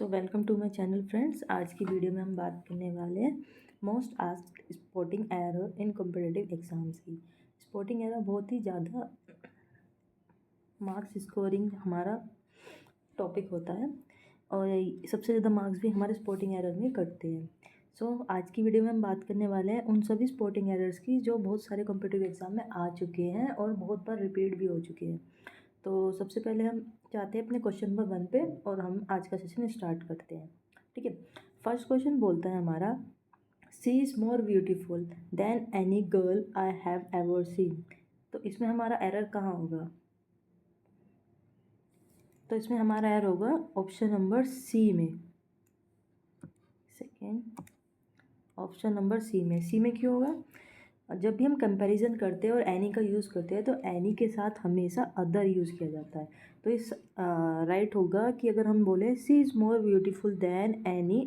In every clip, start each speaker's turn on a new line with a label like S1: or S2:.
S1: So welcome to my channel friends. आज की video में हम बात करने वाले हैं most asked sporting error in competitive exams की। स्पोर्टिंग एरर बहुत ही ज़्यादा मार्क्स स्कोरिंग हमारा टॉपिक होता है और सबसे ज़्यादा मार्क्स भी हमारे स्पोर्टिंग एरर में कटते हैं। आज की वीडियो में हम बात करने वाले हैं उन सभी स्पोर्टिंग एरर्स की जो बहुत सारे कॉम्पिटिटिव एग्ज़ाम में आ चुके हैं और बहुत बार रिपीट भी हो चुके हैं। तो सबसे पहले हम जाते हैं अपने क्वेश्चन नंबर 1 पे और हम आज का सेशन स्टार्ट करते हैं। ठीक है, फर्स्ट क्वेश्चन बोलता है हमारा, she is more beautiful than any girl I have ever seen. तो इसमें हमारा एरर कहाँ होगा? तो इसमें हमारा एरर होगा ऑप्शन नंबर सी में। सेकेंड, ऑप्शन नंबर सी में। सी में क्यों होगा? जब भी हम कंपैरिजन करते हैं और एनी का यूज़ करते हैं तो एनी के साथ हमेशा अदर यूज़ किया जाता है। तो इस राइट होगा कि अगर हम बोले she is more beautiful than any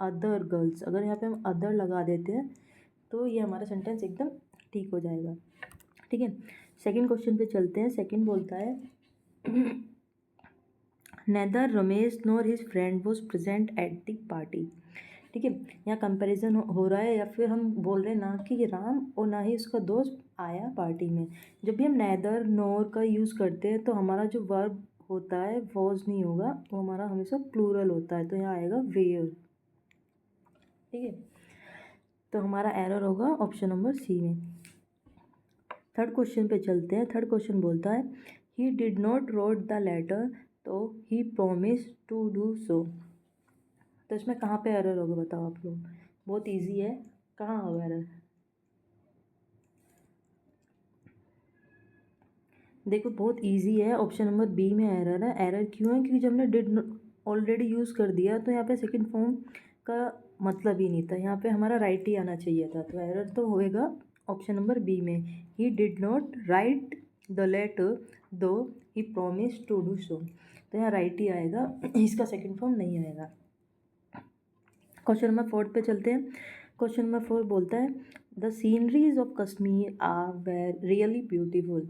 S1: other girls, अगर यहाँ पे हम अदर लगा देते हैं तो ये हमारा सेंटेंस एकदम ठीक हो जाएगा। ठीक है, सेकंड क्वेश्चन पे चलते हैं। सेकंड बोलता है neither Ramesh nor his friend was present at the party. ठीक है, यहाँ कंपैरिजन हो रहा है या फिर हम बोल रहे हैं ना कि राम और ना ही उसका दोस्त आया पार्टी में। जब भी हम नेदर नोर का यूज़ करते हैं तो हमारा जो वर्ब होता है वॉज नहीं होगा, वो हमारा हमेशा प्लूरल होता है। तो यहाँ आएगा वेयर। ठीक है, तो हमारा एरर होगा ऑप्शन नंबर सी में। थर्ड क्वेश्चन पे चलते हैं। थर्ड क्वेश्चन बोलता है he did not wrote the letter though he promise to do so. तो इसमें कहाँ पे एरर होगा बताओ आप लोग? बहुत इजी है, कहाँ होगा एरर? देखो बहुत इजी है, ऑप्शन नंबर बी में एरर है। एरर क्यों है? क्योंकि जब हमने डिड ऑलरेडी यूज़ कर दिया तो यहाँ पे सेकंड फॉर्म का मतलब ही नहीं था, यहाँ पे हमारा राइट ही आना चाहिए था। तो एरर तो होएगा ऑप्शन नंबर बी में, he did not write the letter though he promise to do so. तो यहाँ राइट ही आएगा, इसका सेकंड फॉर्म नहीं आएगा। क्वेश्चन नंबर 4 पे चलते हैं। क्वेश्चन नंबर 4 बोलता है the sceneries of Kashmir are were really beautiful.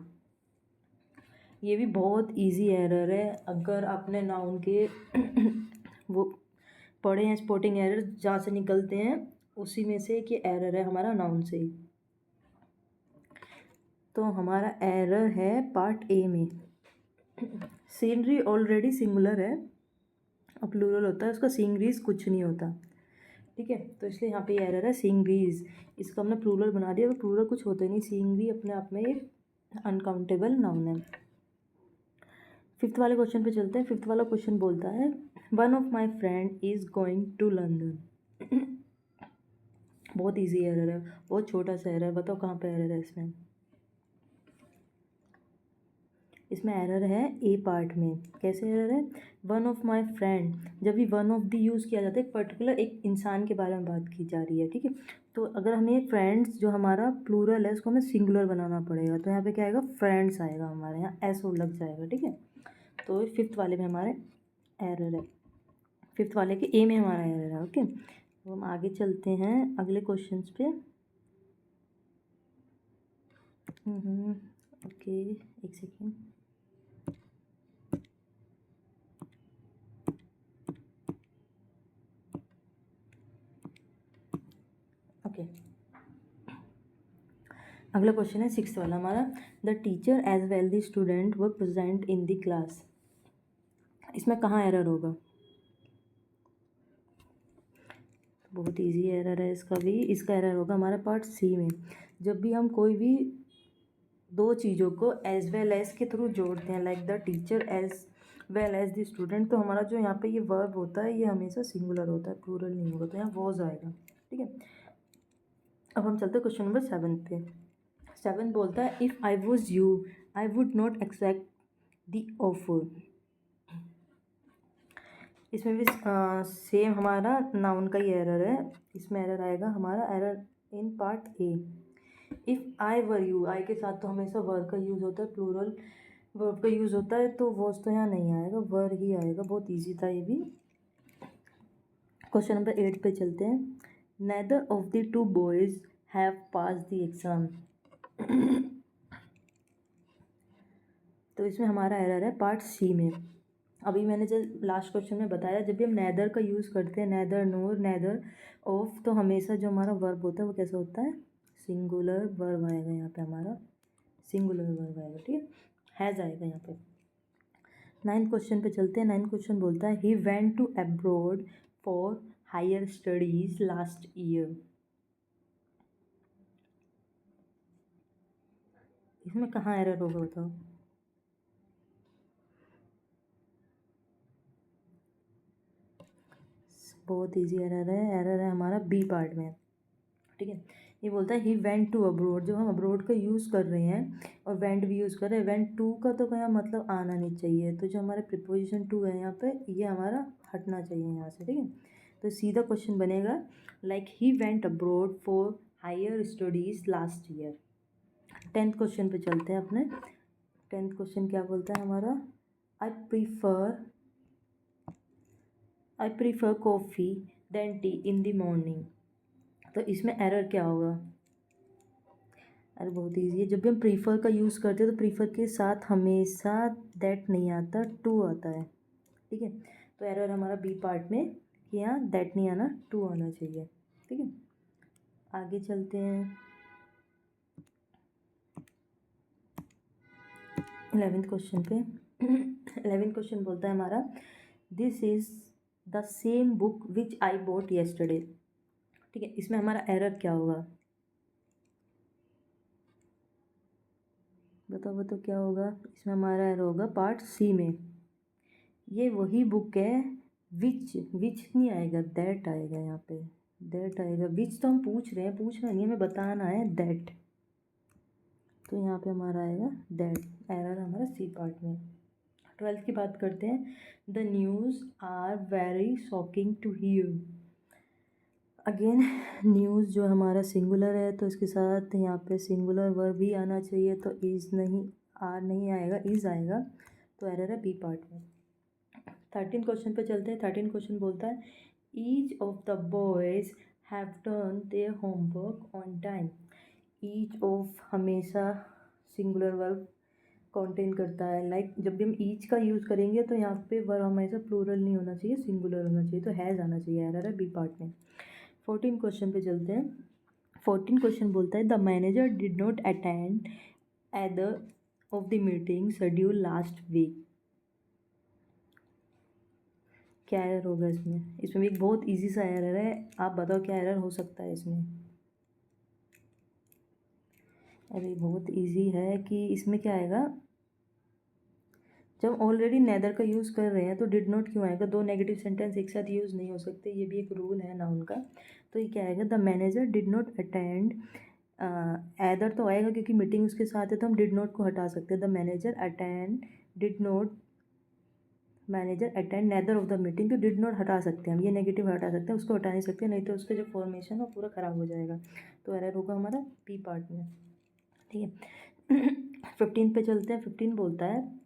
S1: ये भी बहुत इजी एरर है। अगर आपने नाउन के वो पढ़े हैं स्पोर्टिंग एरर जहाँ से निकलते हैं उसी में से एक एरर है हमारा नाउन से ही। तो हमारा एरर है पार्ट ए में। सीनरी ऑलरेडी सिंगुलर है, अब प्लूरल होता है, उसका सीनरीज कुछ नहीं होता। ठीक है, तो इसलिए यहाँ पे एरर है सीइंगरीज। इसका हमने प्लूरल बना दिया, प्लूरल कुछ होता ही नहीं। सीइंगरी अपने आप में एक अनकाउंटेबल नाउन है। फिफ्थ वाले क्वेश्चन पे चलते हैं। फिफ्थ वाला क्वेश्चन बोलता है one of my friend is going to London. बहुत इजी एरर है, बहुत छोटा सा एरर है। बताओ कहाँ पे एरर है इसमें? इसमें एरर है ए पार्ट में। कैसे एरर है? वन ऑफ माई फ्रेंड, जब भी वन ऑफ दी यूज़ किया जाता है एक पर्टिकुलर एक इंसान के बारे में बात की जा रही है। ठीक है, तो अगर हमें फ्रेंड्स जो हमारा प्लूरल है उसको हमें सिंगुलर बनाना पड़ेगा। तो यहाँ पे क्या आएगा? फ्रेंड्स आएगा, हमारे यहाँ एस ओ लग जाएगा। ठीक है, तो फिफ्थ वाले में हमारे एरर है, फिफ्थ वाले के ए में हमारा एरर है। ओके, तो हम आगे चलते हैं अगले क्वेश्चन पे। ओके, एक सेकेंड। ओके, अगला क्वेश्चन है सिक्स वाला हमारा, the teacher as well the student were present in the class. इसमें कहाँ एरर होगा? बहुत इजी एरर है इसका भी। इसका एरर होगा हमारा पार्ट सी में। जब भी हम कोई भी दो चीज़ों को एज वेल एज के थ्रू जोड़ते हैं, like the teacher as well as the student, तो हमारा जो यहाँ पे ये वर्ब होता है ये हमेशा सिंगुलर होता है, प्लूरल नहीं होगा। तो यहाँ वॉज आएगा। ठीक है, अब हम चलते हैं क्वेश्चन नंबर 7 पे। 7 बोलता है if I was you I would not accept the offer. इसमें भी सेम हमारा नाउन का ही एरर है। इसमें एरर आएगा हमारा error in part A. If I were you, I के साथ तो हमेशा वर्ब का यूज़ होता है, प्लूरल वर्ब का यूज़ होता है, तो वॉज तो यहाँ नहीं आएगा, वर ही आएगा। बहुत ईजी था ये भी। क्वेश्चन नंबर 8 पे चलते हैं। Neither of the two boys have pass the exam. तो इसमें हमारा एरर है पार्ट सी में। अभी मैंने जब लास्ट क्वेश्चन में बताया, जब भी हम नैदर का यूज़ करते हैं, नैदर नोर नैदर ऑफ, तो हमेशा जो हमारा वर्ब होता है वो कैसा होता है, सिंगुलर वर्ब आएगा यहाँ पे, हमारा सिंगुलर वर्ब आएगा, ठीक है, हैज़ आएगा यहाँ पे। 9th क्वेश्चन पे चलते हैं। 9th क्वेश्चन बोलता है he went to abroad for higher studies last year. इसमें कहाँ एरर होगा बताओ। बहुत इजी एरर है हमारा बी पार्ट में, ठीक है। ये बोलता है ही वेंट टू अब्रोड, जब हम अब्रोड का यूज़ कर रहे हैं और वेंट भी यूज़ कर रहे हैं, वेंट टू का तो क्या मतलब आना नहीं चाहिए, तो जो हमारे प्रिपोजिशन टू है यहाँ पे, ये हमारा हटना चाहिए यहाँ से, ठीक है। तो सीधा क्वेश्चन बनेगा like he went abroad for higher studies last year. 10th question पे चलते हैं अपने। 10th क्वेश्चन क्या बोलता है हमारा, I prefer coffee then tea in the morning. तो इसमें एरर क्या होगा, अरे बहुत इजी है। जब भी हम प्रीफर का यूज़ करते हैं तो प्रीफर के साथ हमेशा दैट नहीं आता, टू आता है, ठीक है। तो एरर हमारा बी पार्ट में कि यहाँ दैट नहीं आना, टू आना चाहिए, ठीक है। आगे चलते हैं 11th क्वेश्चन पे। 11th क्वेश्चन बोलता है हमारा this is the same book which I bought yesterday, ठीक है। इसमें हमारा एरर क्या होगा, बताओ बताओ क्या होगा। इसमें हमारा एरर होगा पार्ट सी में, ये वही बुक है, विच विच नहीं आएगा, दैट आएगा यहाँ पे, दैट आएगा। विच तो हम पूछ रहे हैं, पूछना नहीं, हमें बताना है दैट, तो यहाँ पे हमारा आएगा दैट, एरर हमारा सी पार्ट में। 12th की बात करते हैं। The news are very shocking to hear. Again news जो हमारा सिंगुलर है, तो इसके साथ यहाँ पे सिंगुलर वर्ब भी आना चाहिए, तो इज़ नहीं, आर नहीं आएगा, इज़ आएगा, तो एरर है बी पार्ट में। 13 क्वेश्चन पे चलते हैं। 13 क्वेश्चन बोलता है each of the boys have done their homework on time. Each of हमेशा सिंगुलर वर्ब कंटेन करता है, लाइक जब भी हम ईच का यूज़ करेंगे तो यहाँ पे वर्ब हमेशा प्लूरल नहीं होना चाहिए, सिंगुलर होना चाहिए, तो हैज़ आना चाहिए, एरर है बी पार्ट में। 14 क्वेश्चन पे चलते हैं। 14 क्वेश्चन बोलता है the manager did not attend either of the meeting schedule last week. क्या एरर होगा इसमें, इसमें भी एक बहुत इजी सा एरर है, आप बताओ क्या एरर हो सकता है इसमें। अरे बहुत इजी है कि इसमें क्या आएगा, जब ऑलरेडी नेदर का यूज़ कर रहे हैं तो डिड नॉट क्यों आएगा, दो नेगेटिव सेंटेंस एक साथ यूज़ नहीं हो सकते, ये भी एक रूल है नाउन का। तो ये क्या आएगा, the manager did not attend, either तो आएगा क्योंकि मीटिंग उसके साथ है, तो हम डिड नॉट को हटा सकते हैं, the manager attend did not, manager attend neither of the meeting, तो डिड नॉट हटा सकते हैं हम, ये नेगेटिव हटा सकते हैं, उसको हटा नहीं सकते, नहीं तो उसका जो फॉर्मेशन है वो पूरा ख़राब हो जाएगा, तो एरर होगा हमारा पी पार्ट में, ठीक है। 15 पे चलते हैं। 15 बोलता है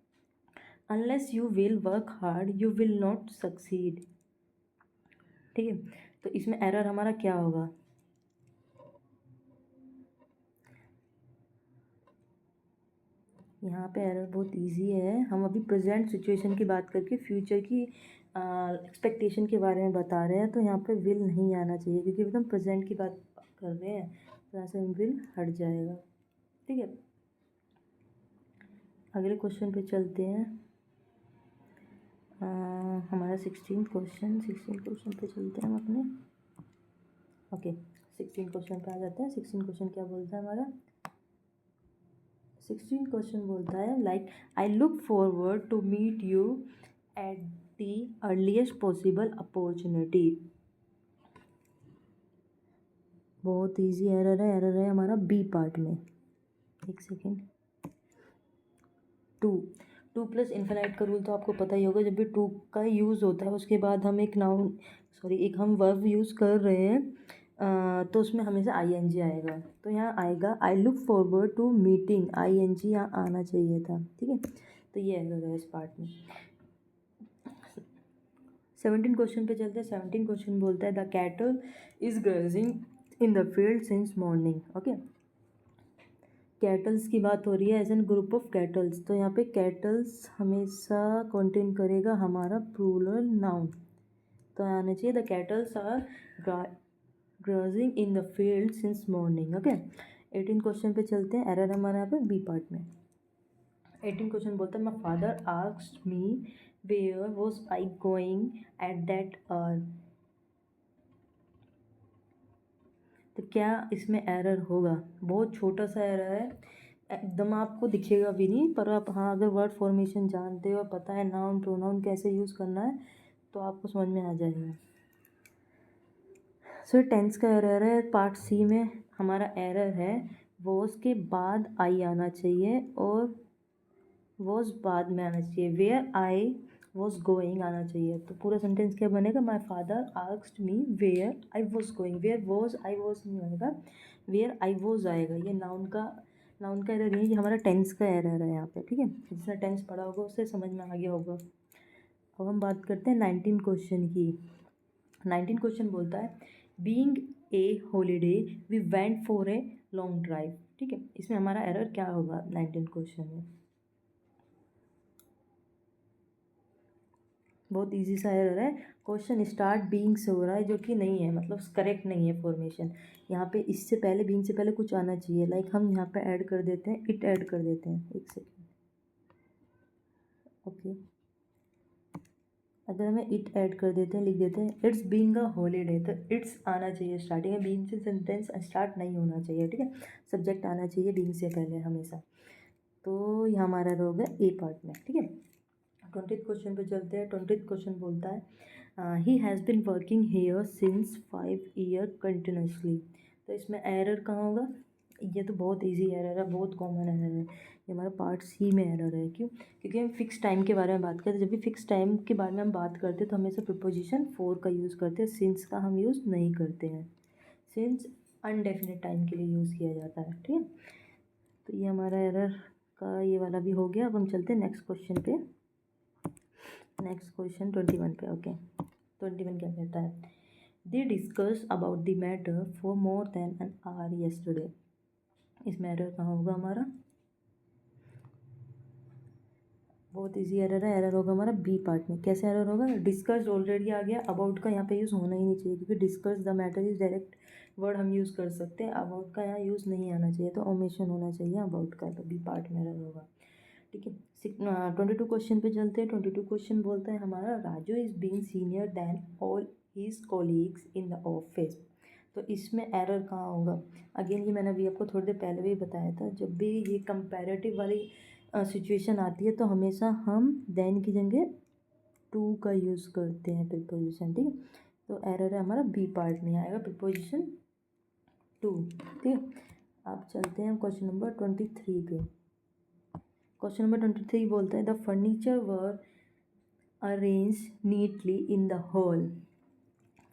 S1: unless you will work hard you will not succeed, ठीक है। तो इसमें एरर हमारा क्या होगा, यहाँ पे एरर बहुत इजी है, हम अभी प्रेजेंट सिचुएशन की बात करके फ्यूचर की एक्सपेक्टेशन के बारे में बता रहे हैं, तो यहाँ पे विल नहीं आना चाहिए क्योंकि हम प्रेजेंट की बात कर रहे हैं, तो यहाँ से विल हट जाएगा, ठीक है। अगले क्वेश्चन पे चलते हैं। हमारा 16 क्वेश्चन पे चलते हैं हम अपने, ओके 16 क्वेश्चन पे आ जाते हैं। 16 क्वेश्चन क्या बोलता है हमारा, 16 क्वेश्चन बोलता है like I look forward to meet you at the earliest possible opportunity. बहुत इजी एरर है हमारा बी पार्ट में, एक सेकेंड। टू प्लस इन्फिनाइट का रूल तो आपको पता ही होगा, जब भी टू का यूज़ होता है उसके बाद हम एक नाउन, सॉरी एक हम वर्ब यूज़ कर रहे हैं, तो उसमें हमेशा आईएनजी आएगा, तो यहाँ आएगा I look forward to meeting, ING यहाँ आना चाहिए था, ठीक है। तो ये एरर है इस पार्ट में। 17 क्वेश्चन पे चलते हैं। 17 क्वेश्चन बोलता है the cattle is grazing in the field since morning, okay. Cattles की बात हो रही है as an group of cattles, तो यहाँ पे कैटल्स हमेशा कंटेन करेगा हमारा प्लूरल नाउन, तो आना चाहिए the cattles are grazing in the field since morning. Okay, 18 question पे चलते हैं। एरर हमारा यहाँ पे बी पार्ट में। 18 क्वेश्चन बोलता है my father asked me where was I going at that hour. तो क्या इसमें एरर होगा? बहुत छोटा सा एरर है, एकदम आपको दिखेगा भी नहीं, पर आप हाँ अगर वर्ड फॉर्मेशन जानते हो, पता है नाउन प्रोनाउन कैसे यूज़ करना है, तो आपको समझ में आ जाएगा। सो टेंस का एरर है पार्ट सी में। हमारा एरर है वॉज के बाद आई आना चाहिए और वॉज बाद में आना चाहिए। वेयर आई वॉज गोइंग आना चाहिए। तो पूरा सेंटेंस क्या बनेगा? My father asked me where I was going. Where was I was नहीं आएगा, वेयर आई वॉज आएगा। ये नाउन का एरर नहीं है, ये हमारा टेंस का एरर है यहाँ पे, ठीक है। जिसने टेंस पढ़ा होगा उससे समझ में आ गया होगा। अब हम बात करते हैं 19 क्वेश्चन की। 19 क्वेश्चन बोलता है being a holiday we went for a long drive. ठीक है, इसमें हमारा एरर क्या होगा 19 क्वेश्चन में? बहुत इजी सा एरर है। क्वेश्चन स्टार्ट बीइंग से हो रहा है, जो कि नहीं है, मतलब करेक्ट नहीं है फॉर्मेशन। यहाँ पे इससे पहले बीइंग से पहले कुछ आना चाहिए, लाइक हम यहाँ पे ऐड कर देते हैं, इट ऐड कर देते हैं। एक सेकेंड, ओके। अगर हमें इट ऐड कर देते हैं, लिख देते हैं इट्स बीइंग अ हॉलीडे, तो इट्स आना चाहिए स्टार्टिंग में, बीइंग से सेंटेंस स्टार्ट नहीं होना चाहिए, ठीक है। सब्जेक्ट आना चाहिए बीइंग से पहले हमेशा। तो ये हमारा रोग है ए पार्ट में, ठीक है। 20th क्वेश्चन पे चलते हैं। 20th क्वेश्चन बोलता है he has been working here since 5 year continuously. तो इसमें एरर कहाँ होगा? ये तो बहुत इजी एरर है, बहुत कॉमन एरर है, ये हमारा पार्ट सी में एरर है। क्यों? क्योंकि हम फिक्स टाइम के बारे में बात करते हैं। जब भी फिक्स टाइम के बारे में हम बात करते हैं तो हमेशा प्रीपोजिशन फॉर का यूज़ करते हैं, सिंस का हम यूज़ नहीं करते हैं। सिंस अनडेफिनेट टाइम के लिए यूज़ किया जाता है, ठीक है। तो ये हमारा एरर का ये वाला भी हो गया। अब हम चलते हैं नेक्स्ट क्वेश्चन पे। नेक्स्ट क्वेश्चन 21 पे, ओके। 21 क्या कहता है? They discuss about the matter for more than an hour yesterday. इसमें एरर कहाँ होगा हमारा? बहुत इजी एरर है, एरर होगा हमारा बी पार्ट में। कैसे एरर होगा? डिस्कस ऑलरेडी आ गया, अबाउट का यहाँ पे यूज़ होना ही नहीं चाहिए, क्योंकि discuss the matter is direct word हम यूज़ कर सकते हैं, अबाउट का यहाँ यूज़ नहीं आना चाहिए, तो ओमिशन होना चाहिए अबाउट का, तो बी पार्ट में एरर होगा, ठीक है। 22 क्वेश्चन पे चलते हैं। 22 क्वेश्चन बोलता है हमारा Raju is being senior then all his colleagues in the office. तो इसमें एरर कहाँ होगा? अगेन ये मैंने अभी आपको थोड़ी देर पहले भी बताया था, जब भी ये कंपैरेटिव वाली सिचुएशन आती है तो हमेशा हम देन की जगह टू का यूज़ करते हैं प्रीपोजिशन, ठीक है। तो एरर है हमारा बी पार्ट में आएगा प्रीपोजिशन टू, ठीक है। अब चलते हैं क्वेश्चन नंबर 23 पे। क्वेश्चन नंबर 23 बोलता है the furniture were arrange neatly in the hall.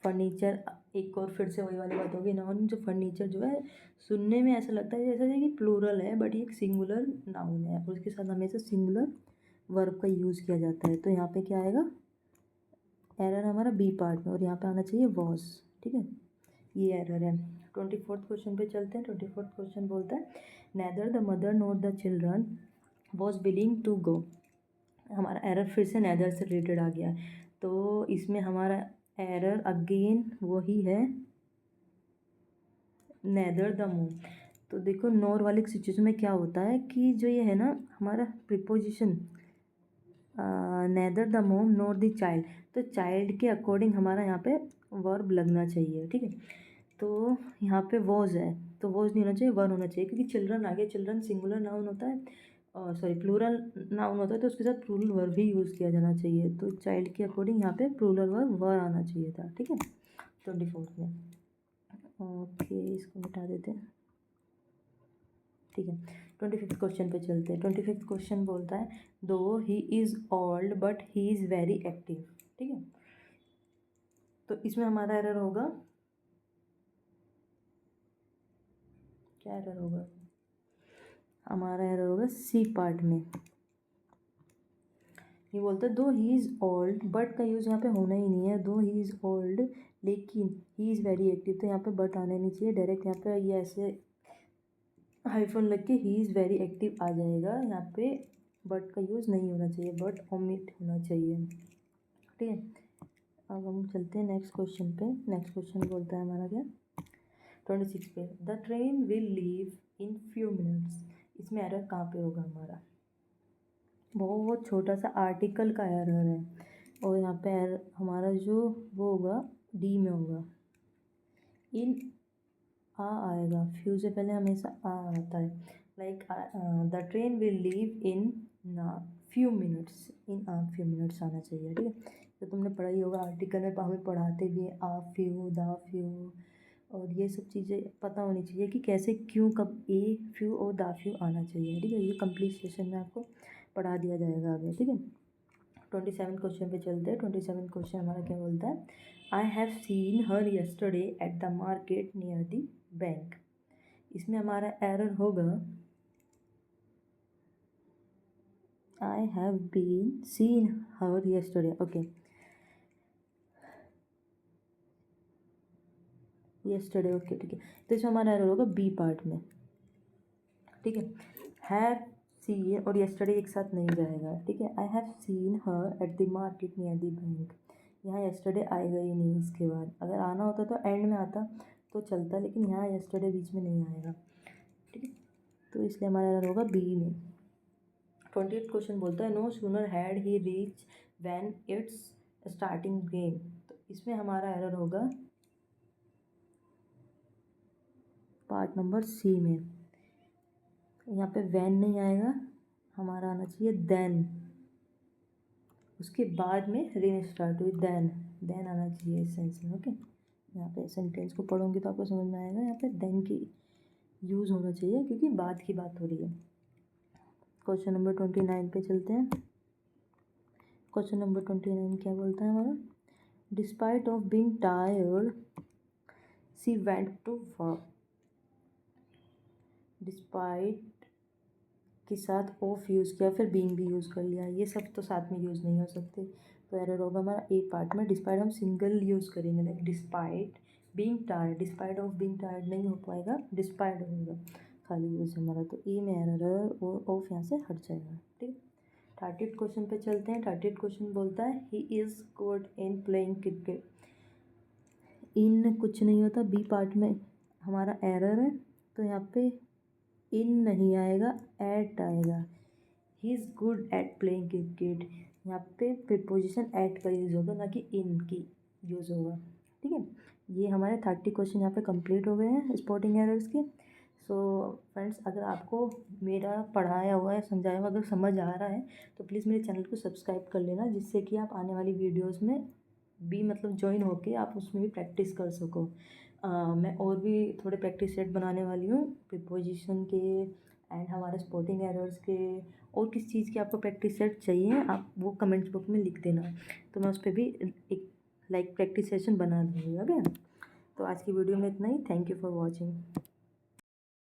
S1: Furniture, एक और फिर से वही वाली बात होगी नाउन। जो फर्नीचर जो है सुनने में ऐसा लगता है जैसा कि प्लूरल है, बट ये एक सिंगुलर नाउन है, और उसके साथ हमेशा सिंगुलर वर्ब का यूज़ किया जाता है। तो यहाँ पे क्या आएगा? एरर हमारा बी पार्ट में, और यहाँ पे आना चाहिए वॉज, ठीक है। ये एरर है। 24th क्वेश्चन पे चलते हैं। 24th क्वेश्चन बोलता है neither the mother nor the children was willing to go. हमारा एरर फिर से नेदर से रिलेटेड आ गया, तो इसमें हमारा एरर अगेन वही है, नेदर द मोम। तो देखो नोर वाली सिचुएशन में क्या होता है कि जो ये है ना हमारा प्रीपोजिशन नेदर द मोम नोर द चाइल्ड, तो चाइल्ड के अकॉर्डिंग हमारा यहाँ पे वर्ब लगना चाहिए, ठीक है। तो यहाँ पे वॉज है, तो वॉज नहीं होना चाहिए, वर होना चाहिए, क्योंकि चिल्ड्रन आ गया। चिल्ड्रन सिंगुलर नाउन होता है, सॉरी प्लूरल नाउन होता है, तो उसके साथ प्लूरल वर्ब भी यूज़ किया जाना चाहिए। तो चाइल्ड के अकॉर्डिंग यहाँ पे प्लूरल वर्ब वर आना चाहिए था, ठीक है। 24 में, ओके, इसको मिटा देते हैं, ठीक है। 25th क्वेश्चन पे चलते हैं। 25th क्वेश्चन बोलता है दो he is old but he is very active, ठीक है। तो इसमें हमारा एरर होगा, क्या एरर होगा? हमारा एरर होगा सी पार्ट में। ये बोलता है दो ही इज़ ओल्ड, बट का यूज़ यहाँ पे होना ही नहीं है। दो ही इज़ ओल्ड लेकिन ही इज़ वेरी एक्टिव, तो यहाँ पे बट आना नहीं चाहिए, डायरेक्ट यहाँ पे ये ऐसे हाइफन लग के ही इज़ वेरी एक्टिव आ जाएगा। यहाँ पे बट का यूज़ नहीं होना चाहिए, बट ओमिट होना चाहिए। ठीक है, अब हम चलते हैं नेक्स्ट क्वेश्चन पे। नेक्स्ट क्वेश्चन बोलता है हमारा क्या, 26 पे, the train will leave in few minutes. इसमें एरर कहाँ पे होगा हमारा, बहुत छोटा सा आर्टिकल का एरर है, और यहाँ पे हमारा जो वो होगा डी में होगा। इन आ आएगा, फ्यू से पहले हमेशा आ आता है। Like the train will leave in a few minutes, in a few minutes आना चाहिए। ठीक है, तो तुमने पढ़ा ही होगा आर्टिकल में, हमें पढ़ाते भी हैं आ फ्यू द फ्यू, और ये सब चीज़ें पता होनी चाहिए कि कैसे क्यों कब ए फ्यू और द फ्यू आना चाहिए। ठीक है, ये कंप्लीट सेशन में आपको पढ़ा दिया जाएगा आगे। ठीक है, 27 क्वेश्चन पे चलते हैं। 27 क्वेश्चन हमारा क्या बोलता है, I have seen her yesterday at the market near the bank. इसमें हमारा एरर होगा, I have been seen her yesterday. Okay, yesterday, okay ठीक है, तो इसमें हमारा एरर होगा बी पार्ट में। ठीक है, हैव सीन और यस्टरडे एक साथ नहीं जाएगा। ठीक है, I have seen her at the market near the bank, यहाँ यस्टरडे आएगा ही नहीं। इसके बाद अगर आना होता तो एंड में आता तो चलता, लेकिन यहाँ यस्टरडे बीच में नहीं आएगा। ठीक है, तो इसलिए हमारा एरर होगा बी में। 28 क्वेश्चन बोलता है, no sooner had he reach when it's starting game. तो इसमें हमारा एरर होगा पार्ट नंबर सी में, यहाँ पे वैन नहीं आएगा, हमारा आना चाहिए देन, उसके बाद में रेन स्टार्ट हुई, देन आना चाहिए इस सेंस में। ओके, यहाँ पे सेंटेंस को पढ़ोगे तो आपको समझ में आएगा, यहाँ पे देन की यूज़ होना चाहिए क्योंकि बाद की बात हो रही है। क्वेश्चन नंबर 29 पे चलते हैं। क्वेश्चन नंबर 29 क्या बोलता है हमारा, despite of being tired she went to work. Despite के साथ ऑफ यूज़ किया, फिर बीइंग भी यूज़ कर लिया, ये सब तो साथ में यूज़ नहीं हो सकते, तो एरर होगा हमारा ए पार्ट में। डिस्पाइट हम सिंगल यूज़ करेंगे, like despite being tired, despite of being tired नहीं हो पाएगा, डिस्पाइट होगा खाली यूज़ हमारा, तो ए में एरर और ऑफ यहाँ से हट जाएगा। ठीक, 38 क्वेश्चन पे चलते हैं। 38 क्वेश्चन बोलता है, he is good in playing cricket. In कुछ नहीं होता, बी पार्ट में हमारा एरर है, तो यहाँ पे इन नहीं आएगा, एट आएगा। ही is good at playing cricket, यहाँ पे प्रीपोजिशन एट का यूज़ होगा, ना कि इन की यूज़ होगा। ठीक है, ये हमारे 30 क्वेश्चन यहाँ पे कंप्लीट हो गए हैं स्पॉटिंग एरर्स के। सो फ्रेंड्स, अगर आपको मेरा पढ़ाया हुआ है, समझाया हुआ अगर समझ आ रहा है तो प्लीज़ मेरे चैनल को सब्सक्राइब कर लेना, जिससे कि आप आने वाली वीडियोज़ में भी मतलब ज्वाइन होके आप उसमें भी प्रैक्टिस कर सको। मैं और भी थोड़े प्रैक्टिस सेट बनाने वाली हूँ प्रीपोजिशन के एंड हमारे स्पॉटिंग एरर्स के, और किस चीज़ की आपको प्रैक्टिस सेट चाहिए आप वो कमेंट्स बुक में लिख देना, तो मैं उस पर भी एक लाइक प्रैक्टिस सेशन बना दूँगी। ओके, तो आज की वीडियो में इतना ही। Thank you for watching.